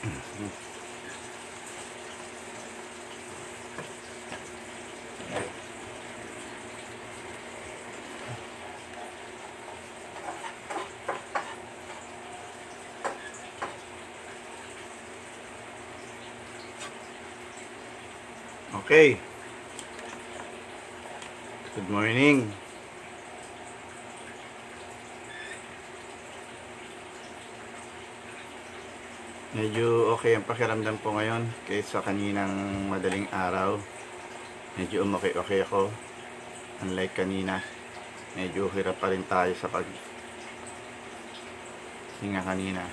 Okay. Good morning. Medyo okay ang pakiramdam ko ngayon kaysa kaninang madaling araw. Medyo okay ako. Unlike kanina, medyo hirap pa rin tayo sa paghinga kanina.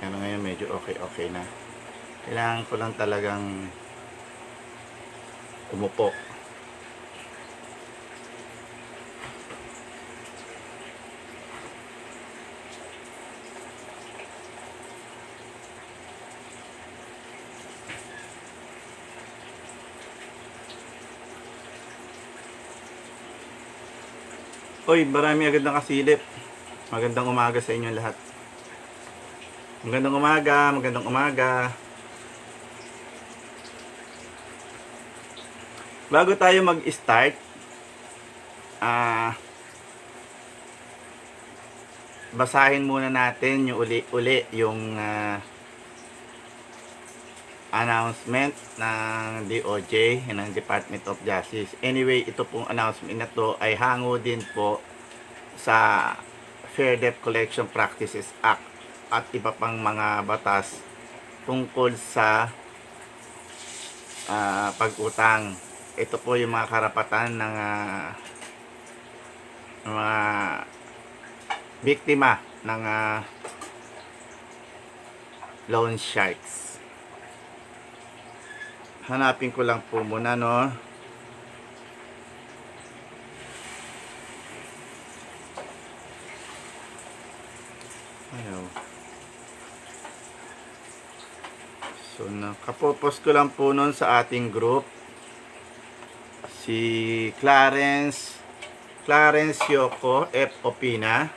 Pero ngayon medyo okay na. Kailangan ko lang talagang umupo. Oy, marami agad nakasilip. Magandang umaga sa inyo lahat. Magandang umaga. Bago tayo mag-start, basahin muna natin yung uli yung announcement ng DOJ, ng Department of Justice. Anyway, ito pong announcement na to ay hango din po sa Fair Debt Collection Practices Act at iba pang mga batas tungkol sa pag-utang. Ito po yung mga karapatan ng mga biktima ng loan sharks. Hanapin ko lang po muna, no? Ayaw. So, nakapopost ko lang po nun sa ating group. Si Clarence Yoko F. Opina.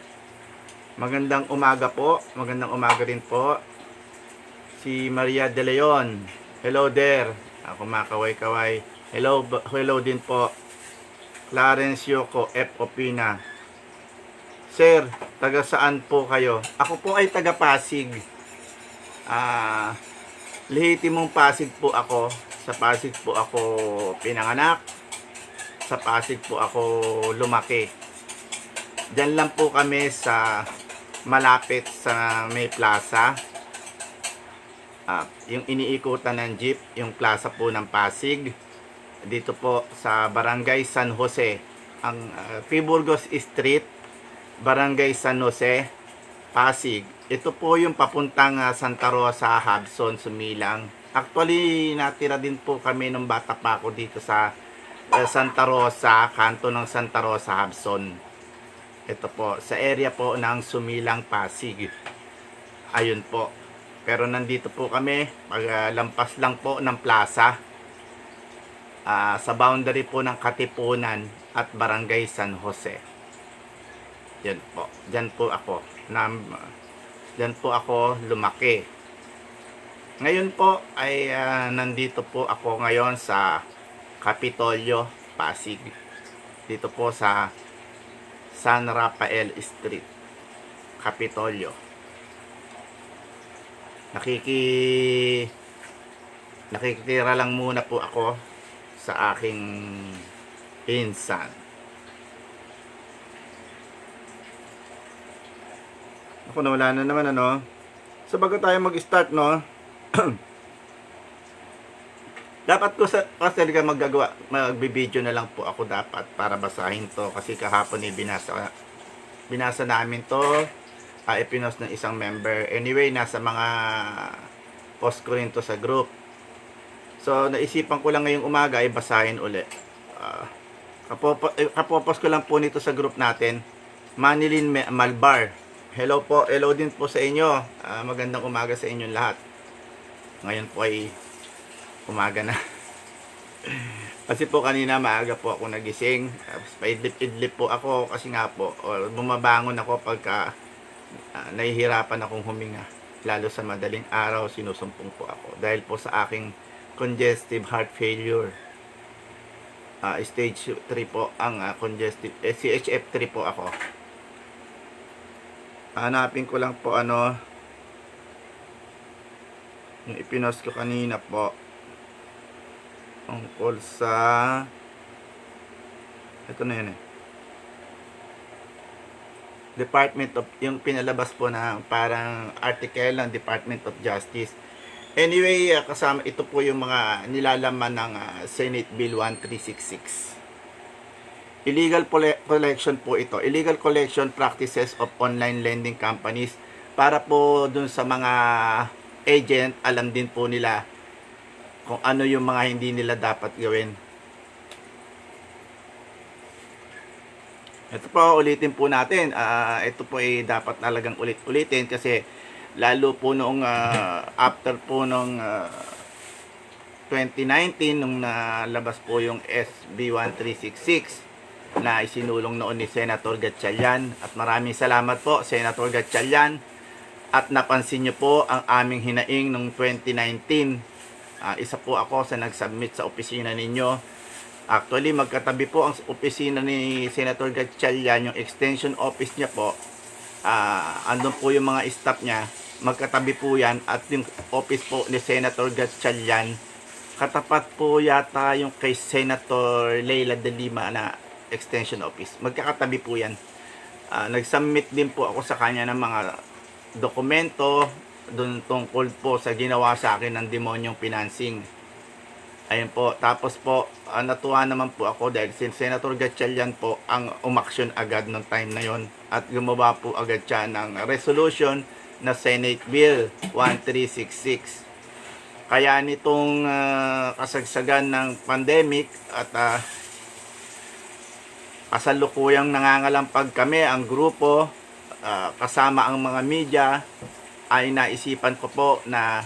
Magandang umaga po. Magandang umaga rin po. Si Maria De Leon. Hello there. Ako makaway-kaway. Hello din po. Clarence Yoko F. Opina. Sir, taga saan po kayo? Ako po ay taga Pasig. Lehitimong Pasig po ako. Sa Pasig po ako pinanganak. Sa Pasig po ako lumaki. Diyan lang po kami sa malapit sa May Plaza. Yung iniikutan ng jeep, yung plaza po ng Pasig. Dito po sa Barangay San Jose. Ang Fiburgos Street, Barangay San Jose, Pasig. Ito po yung papuntang Santa Rosa, Habson, Sumilang. Actually, natira din po kami nung bata pa ako dito sa Santa Rosa, kanto ng Santa Rosa, Habson. Ito po, sa area po ng Sumilang, Pasig. Ayun po. Pero nandito po kami, lampas lang po ng plaza. Sa boundary po ng Katipunan at Barangay San Jose. Yan po. Diyan po ako. Diyan po ako lumaki. Ngayon po ay nandito po ako ngayon sa Kapitolyo, Pasig. Dito po sa San Rafael Street, Kapitolyo. Nakikitira lang muna po ako sa aking pinsan. Ako nawala na naman, ano. So bago tayo mag-start, no. Dapat ko kasi magbi-video na lang po ako dapat para basahin to kasi kahapon binasa namin to. Ipinost ng isang member. Anyway, nasa mga post ko rin to sa group. So, naisipan ko lang ngayong umaga ay basahin uli. Kapopos ko lang po nito sa group natin. Manilyn Malbar. Hello po. Hello din po sa inyo. Magandang umaga sa inyong lahat. Ngayon po ay umaga na. Kasi po kanina maaga po ako nagising. Paidlip-idlip po ako kasi nga po bumabangon ako pagka nahihirapan akong huminga. lalo sa madaling araw, sinusumpong po ako dahil po sa aking congestive heart failure. Stage 3 po ang congestive, CHF3 po ako. Hanapin ko lang po yung ipinost ko kanina po tungkol sa ito na yun Department of, yung pinalabas po na parang article ng Department of Justice. Anyway, kasama ito po yung mga nilalaman ng Senate Bill 1366. Illegal collection po ito. Illegal collection practices of online lending companies. Para po dun sa mga agent, alam din po nila kung ano yung mga hindi nila dapat gawin. Ito po, ulitin po natin. Ito po ay dapat talagang ulit-ulitin kasi lalo po noong after po noong 2019 nung nalabas po yung SB 1366 na isinulong noon ni Senator Gatchalian. At maraming salamat po, Senator Gatchalian. At napansin niyo po ang aming hinaing noong 2019. Isa po ako sa nag-submit sa opisina ninyo. Actually, magkatabi po ang opisina ni Senator Gatchalian, yung extension office niya po. Andun po yung mga staff niya. Magkatabi po yan. At yung office po ni Senator Gatchalian, katapat po yata yung kay Senator Leila de Lima na extension office. Magkakatabi po yan. Nag-submit din po ako sa kanya ng mga dokumento dun tungkol po sa ginawa sa akin ng demonyong financing. Ayun po. Tapos po, natuwa naman po ako dahil si Senator Gatchalian po ang umaksyon agad ng time na yon at gumawa po agad siya ng resolution na Senate Bill 1366. Kaya nitong kasagsagan ng pandemic at kasalukuyang nangangalampag kami, ang grupo, kasama ang mga media, ay naisipan ko po na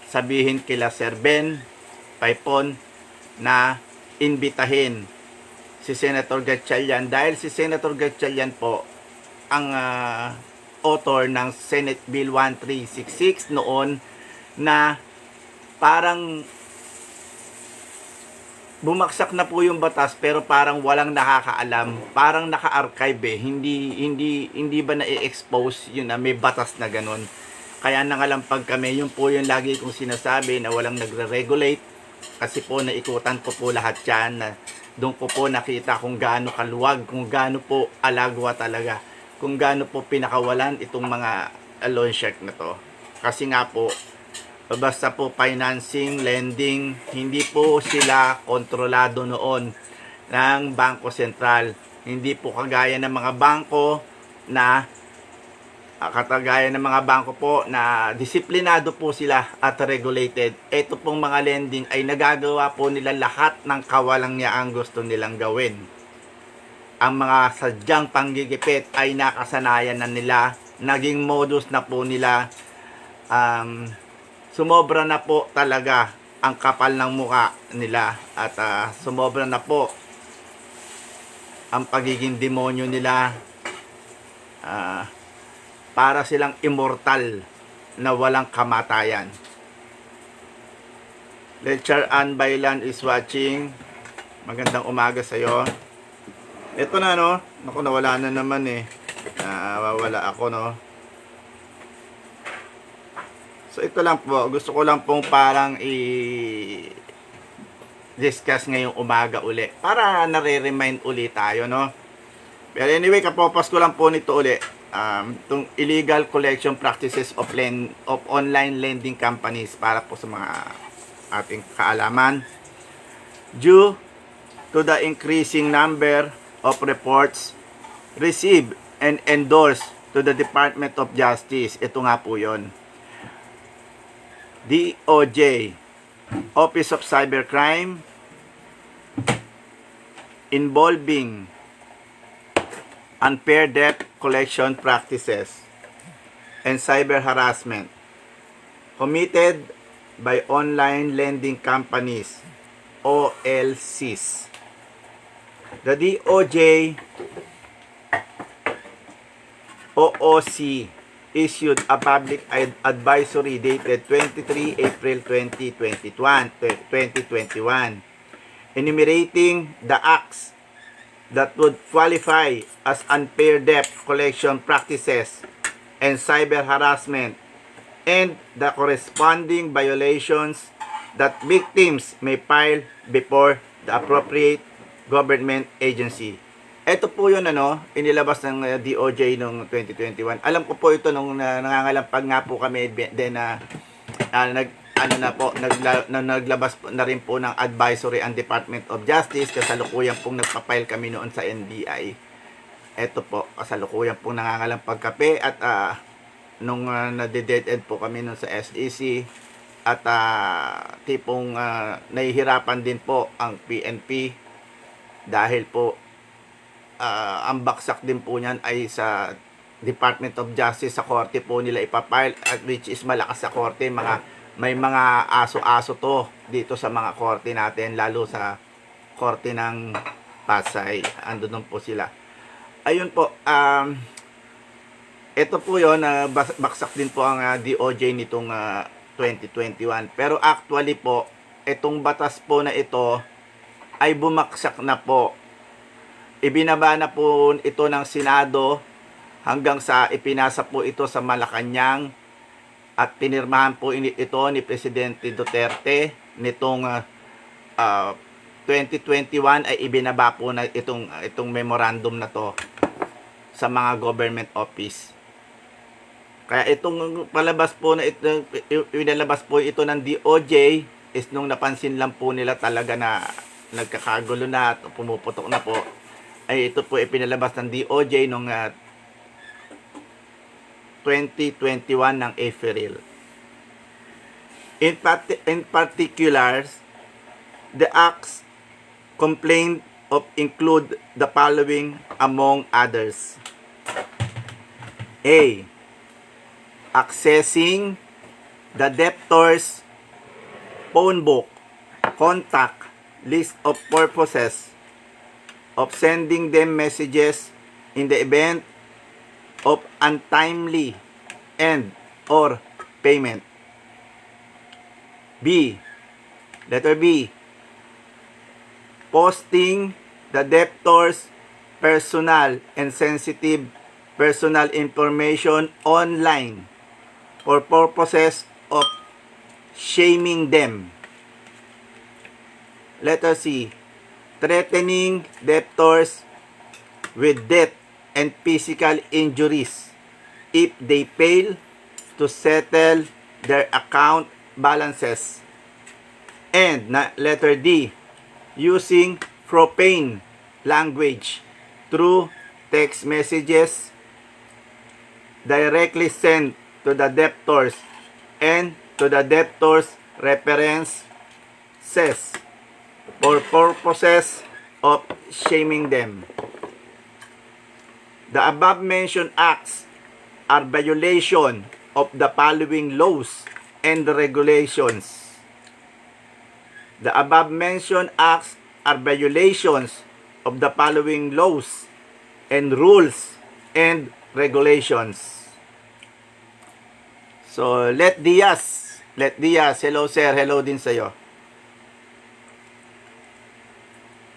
sabihin kila Sir Ben Paipon na imbitahin si Senator Gatchalian dahil si Senator Gatchalian po ang author ng Senate Bill 1366 noon na parang bumagsak na po yung batas pero parang walang nakakaalam, parang naka-archive hindi ba na-expose yun na may batas na ganun. Kaya nangalampag kami, yun po yung lagi kong sinasabi na walang nagre-regulate. Kasi po naikutan ko po lahat yan na doon ko po nakita kung gaano kaluwag, kung gaano po alagwa talaga, kung gaano po pinakawalan itong mga loan shark na to. Kasi nga po, basta po financing, lending, hindi po sila kontrolado noon ng Bangko Sentral. Hindi po kagaya ng mga bangko na katagaya ng mga bangko po na disiplinado po sila at regulated. Ito pong mga lending ay nagagawa po nila lahat ng kawalang ang gusto nilang gawin. Ang mga sadyang panggigipit ay nakasanayan na nila, naging modus na po nila. Sumobra na po talaga ang kapal ng muka nila at sumobra na po ang pagiging demonyo nila. Para silang immortal na walang kamatayan. Lecture Ann Bailan is watching. Magandang umaga sa'yo. Ito na Naku, nawala na naman nawawala ako So ito lang po. Gusto ko lang pong parang discuss ngayong umaga uli. Para nare-remind uli tayo Pero anyway, kapopas ko lang po nito uli. Itong illegal collection practices of online lending companies para po sa mga ating kaalaman. Due to the increasing number of reports received and endorsed to the Department of Justice. Ito nga po yun. DOJ, Office of Cybercrime, involving unfair debt collection practices and cyber harassment committed by online lending companies, OLCs. The DOJ, OOC, issued a public advisory dated 23 April 2021, enumerating the acts that would qualify as unfair debt collection practices and cyber harassment, and the corresponding violations that victims may file before the appropriate government agency. Ito po yun inilabas ng DOJ noong 2021. Alam ko po ito nung nangangalampag nga po kami then naglabas po na rin po ng advisory ang Department of Justice, kasalukuyan pong nagpa-file kami noon sa NBI. Ito po, kasalukuyan pong nangangalampag kape at nung nade-dead end po kami noon sa SEC at tipong nahihirapan din po ang PNP dahil po ang baksak din po niyan ay sa Department of Justice, sa korte po nila ipapile, at which is malakas sa korte, may mga aso-aso to dito sa mga korte natin, lalo sa korte ng Pasay, andun po sila. Ayun po, ito po yun, baksak din po ang DOJ nitong 2021, pero actually po itong batas po na ito ay bumaksak na po. Ibinaba na po ito ng Senado hanggang sa ipinasa po ito sa Malacanang at pinirmahan po ito ni Presidente Duterte nitong 2021 ay ibinaba po na itong memorandum na to sa mga government office. Kaya itong palabas po na inilabas po ito ng DOJ is nung napansin lang po nila talaga na nagkakagulo na at pumuputok na po, ay ito po ipinalabas ng DOJ noong 2021 ng April. In particular, the acts complained of include the following among others. A. Accessing the debtor's phone book, contact, list of purposes of sending them messages in the event of untimely end or payment. B. Letter B. Posting the debtor's personal and sensitive personal information online for purposes of shaming them. Letter C. Threatening debtors with death and physical injuries if they fail to settle their account balances. And letter D. Using profane language through text messages directly sent to the debtors and to the debtors' references for purposes of shaming them. The above-mentioned acts are violation of the following laws and regulations. The above-mentioned acts are violations of the following laws and rules and regulations. So, Let Diaz, hello sir, hello din sa'yo.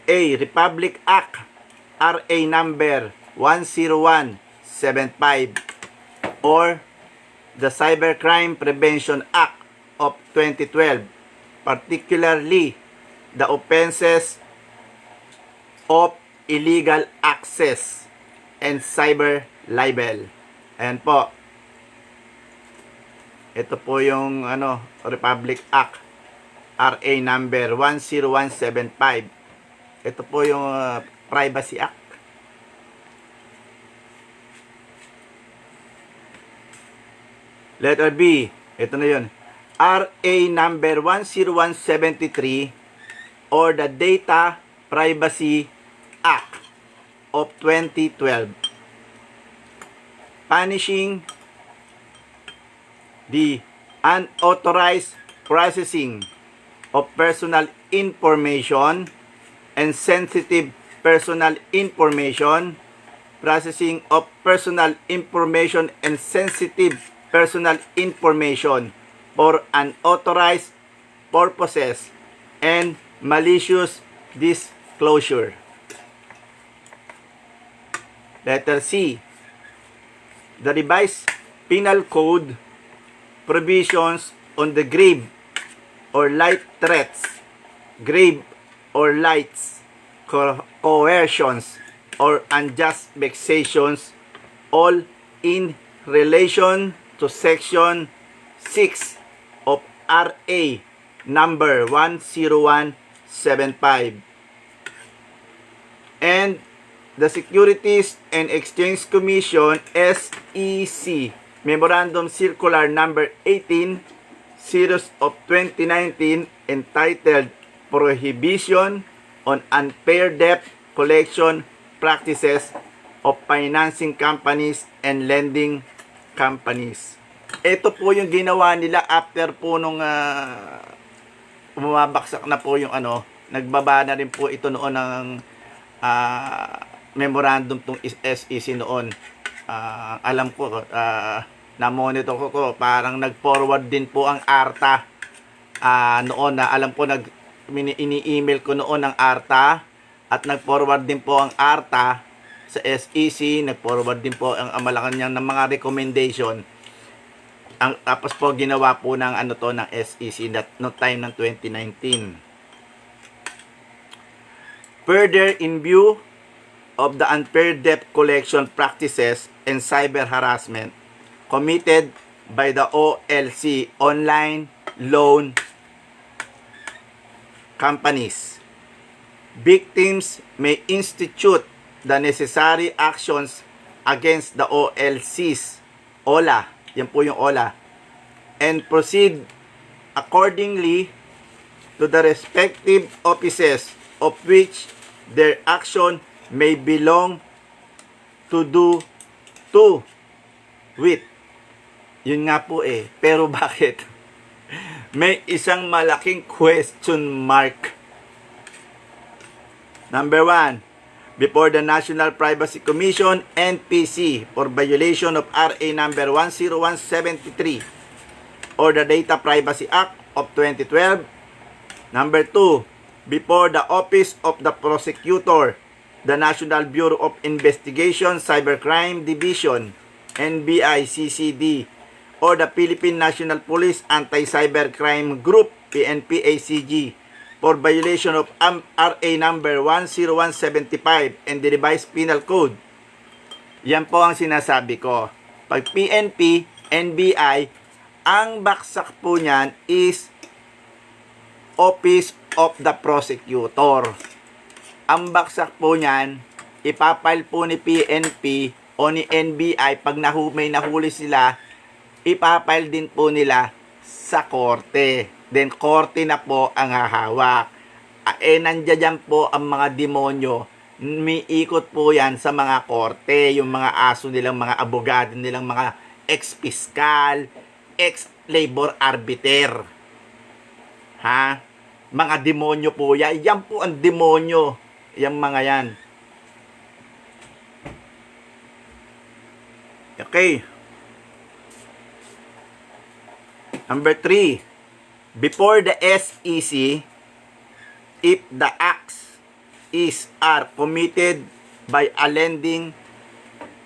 A. Republic Act RA number 10175 or the Cybercrime Prevention Act of 2012, particularly the offenses of illegal access and cyber libel. Ayan po. Ito po yung Republic Act RA number 10175. Ito po yung Privacy Act. Letter B, ito na yun. RA number 10173 or the Data Privacy Act of 2012. Punishing the unauthorized processing of personal information and sensitive personal information processing of personal information and sensitive personal information for unauthorized purposes and malicious disclosure. Letter C. The revised penal code provisions on the grave or light threats, grave or light coercions, or unjust vexations, all in relation to Section 6 of RA number 10175. And the Securities and Exchange Commission SEC Memorandum Circular number 18 series of 2019 entitled Prohibition on Unfair Debt Collection Practices of Financing Companies and Lending Companies. Ito po yung ginawa nila after po nung bumabaksak na po yung nagbaba na rin po ito noon ng memorandum tong SEC noon. Alam ko, na-monitor ko, parang nag-forward din po ang ARTA noon na alam ko ini-email ko noon ng ARTA at nag-forward din po ang ARTA sa SEC, nag-forward din po ang Malacanang ng mga recommendation. Tapos po ginawa po ng ng SEC no time ng 2019. Further, in view of the unfair debt collection practices and cyber harassment committed by the OLC, online loan companies, victims may institute the necessary actions against the OLCs, OLA, yan po yung OLA, and proceed accordingly to the respective offices of which their action may belong to do to with. Yun nga po pero bakit? May isang malaking question mark. Number 1, before the National Privacy Commission, NPC, for violation of RA number 10173 or the Data Privacy Act of 2012. Number 2, before the Office of the Prosecutor, the National Bureau of Investigation, Cybercrime Division, NBI-CCD, or the Philippine National Police Anti-Cybercrime Group, PNP-ACG, for violation of RA number 10175 and the revised penal code. Yan po ang sinasabi ko. Pag PNP, NBI, ang baksak po niyan is Office of the Prosecutor. Ang baksak po niyan, ipapile po ni PNP o ni NBI pag may nahuli sila, ipapile din po nila sa korte. Then, korte na po ang hahawak. Nandiyan po ang mga demonyo. Miikot po yan sa mga korte. Yung mga aso nilang, mga abogado nilang, mga ex-piskal, ex-labor arbiter. Ha? Mga demonyo po yan. Yan po ang demonyo. Yang mga yan. Okay. Number 3. Before the SEC, if the acts are committed by a lending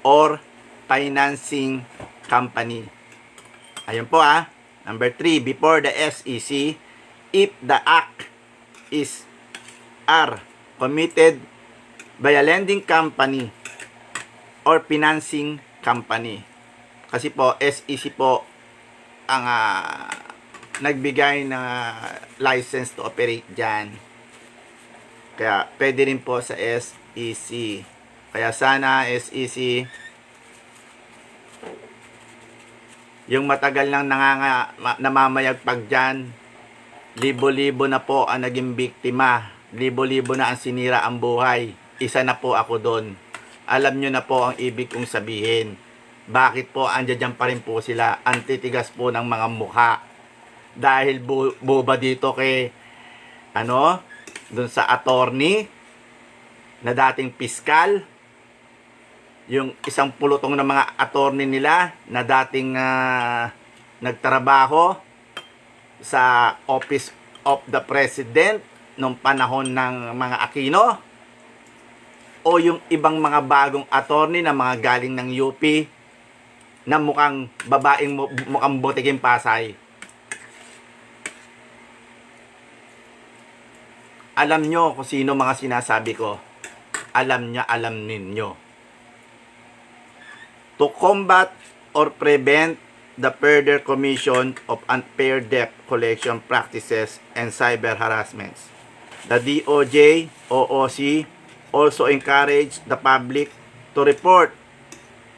or financing company. Ayun po Number 3, before the SEC, if the act are committed by a lending company or financing company. Kasi po, SEC po ang nagbigay ng license to operate dyan. Kaya pwede rin po sa SEC. Kaya sana SEC, yung matagal nang namamayagpag dyan, libo-libo na po ang naging biktima, libo-libo na ang sinira ang buhay. Isa na po ako doon. Alam nyo na po ang ibig kong sabihin. Bakit po andyan pa rin po sila, ang titigas po ng mga mukha. Dahil boba dito kay dun sa attorney na dating piskal, yung isang pulutong na mga attorney nila na dating nagtrabaho sa Office of the President nung panahon ng mga Aquino, o yung ibang mga bagong attorney na mga galing ng UP na mukhang babaeng mukhang Botiking Pasay. Alam nyo kung sino mga sinasabi ko. Alam ninyo. To combat or prevent the further commission of unfair debt collection practices and cyber harassments, the DOJ, OOC also encourage the public to report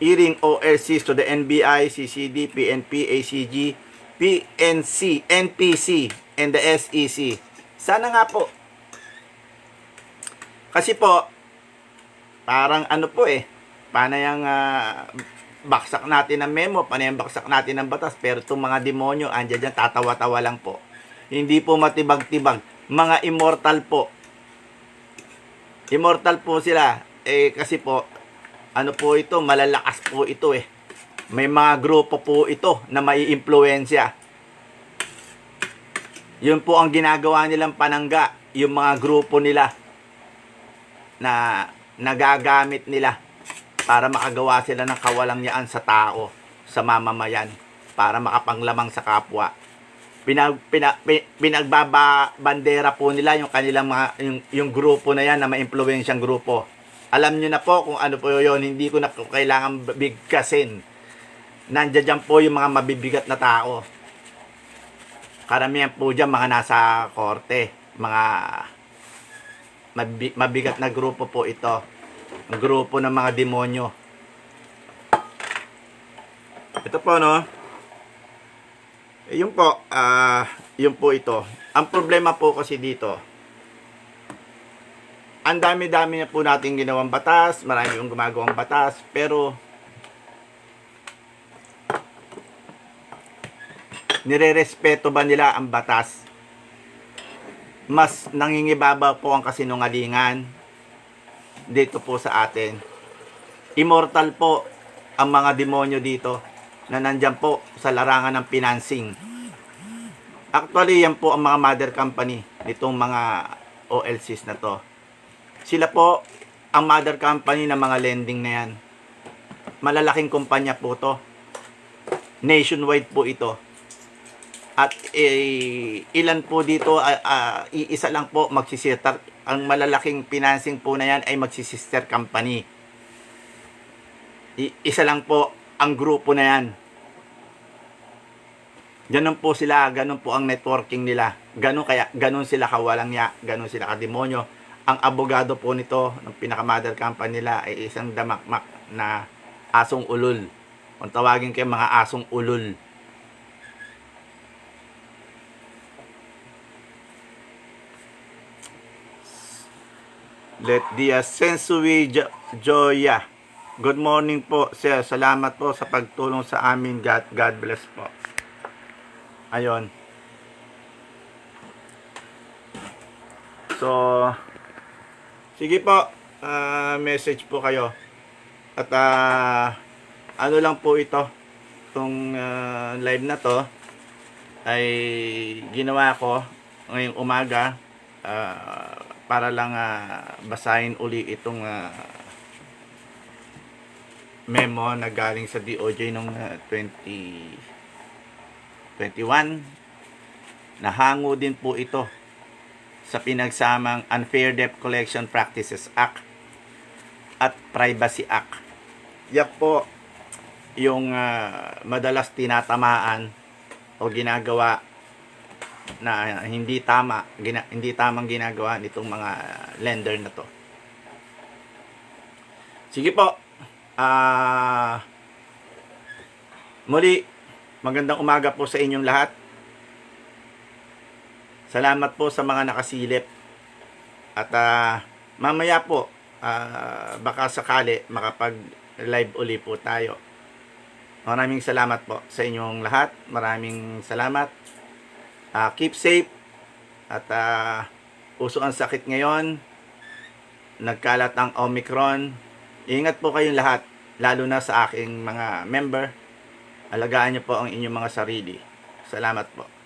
hearing OLCs to the NBI, CCD, PNP, ACG, PNC, NPC, and the SEC. Sana nga po. Kasi po, parang ano po paano yung baksak natin ng memo, paano yung baksak natin ng batas, pero itong mga demonyo, andyan dyan, tatawa-tawa lang po. Hindi po matibag-tibag. Mga immortal po. Immortal po sila. Kasi po, ano po ito, malalakas po ito May mga grupo po ito na mai-impluwensya. Yun po ang ginagawa nilang panangga, yung mga grupo nila na nagagamit nila para makagawa sila ng kawalangyaan sa tao, sa mamamayan, para makapanglamang sa kapwa. Pinagbabandera po nila yung kanilang mga, yung grupo na yan na ma-impluwensyang grupo. Alam nyo na po kung ano po yun, hindi ko na kailangan bigkasin. Nandiyan dyan po yung mga mabibigat na tao. Karamihan po dyan mga nasa korte, mga mabigat na grupo po ito. Ang grupo ng mga demonyo. Ito po, no? Yun po, yun po ito. Ang problema po kasi dito, ang dami-dami na po natin ginawang batas, marami yung gumagawang batas, pero nire-respeto ba nila ang batas? Mas nangingibabaw po ang kasinungalingan dito po sa atin. Immortal po ang mga demonyo dito na nandyan po sa larangan ng financing. Actually, yan po ang mga mother company nitong mga OLCs na to. Sila po ang mother company ng mga lending na yan. Malalaking kumpanya po to. Nationwide po ito. At ilan po dito, iisa lang po magsisister. Ang malalaking financing po na yan ay magsisister company. Isa lang po ang grupo na yan. Ganun po sila, ganun po ang networking nila. Ganun sila kawalangya, ganun sila kademonyo. Ang abogado po nito, ng pinaka-mother company nila, ay isang damakmak na asong ulol. Kung tawagin kayo mga asong ulol. Let the Sensui Joya. Good morning po, sir. Salamat po sa pagtulong sa amin. God bless po. Ayon. So, sige po. Message po kayo. At ano lang po ito. Itong live na to ay ginawa ko ngayong umaga. Para lang basahin uli itong memo na galing sa DOJ noong 2021. Nahango din po ito sa pinagsamang Unfair Debt Collection Practices Act at Privacy Act. Yan po yung madalas tinatamaan o ginagawa na hindi tamang ginagawa nitong mga lender na to. Sige po. Muli, magandang umaga po sa inyong lahat. Salamat po sa mga nakasilip. At mamaya po, baka sakali makapag-live uli po tayo. Maraming salamat po sa inyong lahat. Maraming salamat. Keep safe. At uso ang sakit ngayon. Nagkalat ang Omicron. Ingat po kayong lahat. lalo na sa aking mga member. Alagaan niyo po ang inyong mga sarili. Salamat po.